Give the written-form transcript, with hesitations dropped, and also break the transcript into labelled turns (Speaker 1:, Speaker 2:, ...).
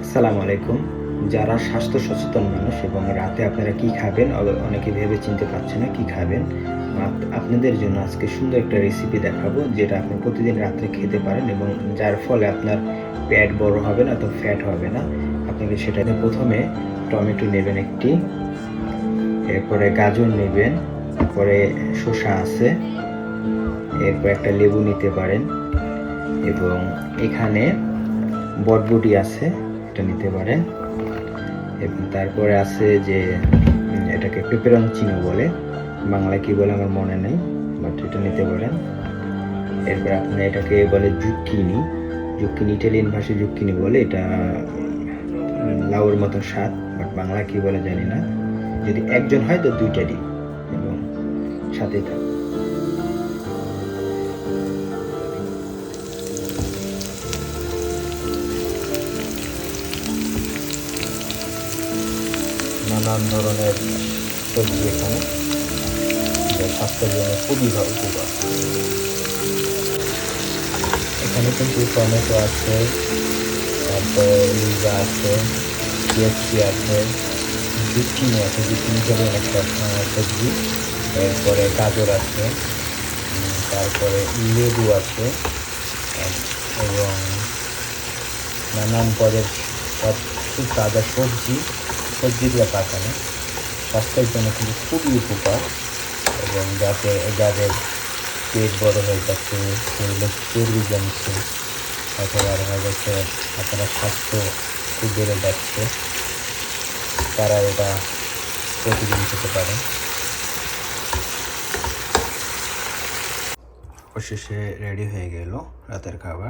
Speaker 1: আসসালামু আলাইকুম। যারা স্বাস্থ্য সচেতন মানুষ এবং রাতে আপনারা কি খাবেন অনেকে ভেবে চিনতে পারছে না কি খাবেন। আপনাদের জন্য আজকে সুন্দর একটা রেসিপি দেখাবো যেটা আপনি প্রতিদিন রাত্রে খেতে পারেন এবং যার ফলে আপনার পেট বড় হবে না, তো ফ্যাট হবে না। আপনাকে সেটা প্রথমে টমেটো নেবেন একটি, এরপরে গাজর নেবেন, পরে শসা আছে, এরপর একটা লেবু নিতে পারেন এবং এখানে বটবটি আছে, এটা নিতে পারেন। এবং তারপরে আছে যে এটাকে পেপারঞ্চিনো বলে, বাংলায় কি বলে আমার মনে নেই, বাট এটা নিতে পারেন। এরপর আপনি এটাকে বলে জুক্কিনি, ইটালিয়ান ভাষায় জুক্কিনি বলে। এটা লাউর মতো স্বাদ, বাট বাংলা কি বলে জানি না। যদি একজন হয় তো দুইটা দিন এবং সাথে থাক। নানান ধরনের সবজি এখানে, স্বাস্থ্যের জন্য খুবই উপকার। এখানে কিন্তু টমেটো আছে, তারপরে লিজা আছে, পেঁয়াজি আছে, জুকিনি আছে, জুকিনি হলো একটা সবজি। এরপরে গাজর আছে, তারপরে লেবু আছে এবং নানান পদের সব তাজা সবজি দিয়ে পাকানো। স্বাস্থ্যের জন্য কিন্তু খুবই উপকার। এবং যাদের পেট বড় হয়ে যাচ্ছে, শরীরে চর্বি জমছে, অথবা দেখা যাচ্ছে আপনার স্বাস্থ্য খুব বেড়ে যাচ্ছে, তারা এটা প্রতিদিন খেতে পারে। অবশেষে রেডি হয়ে গেল রাতের খাবার।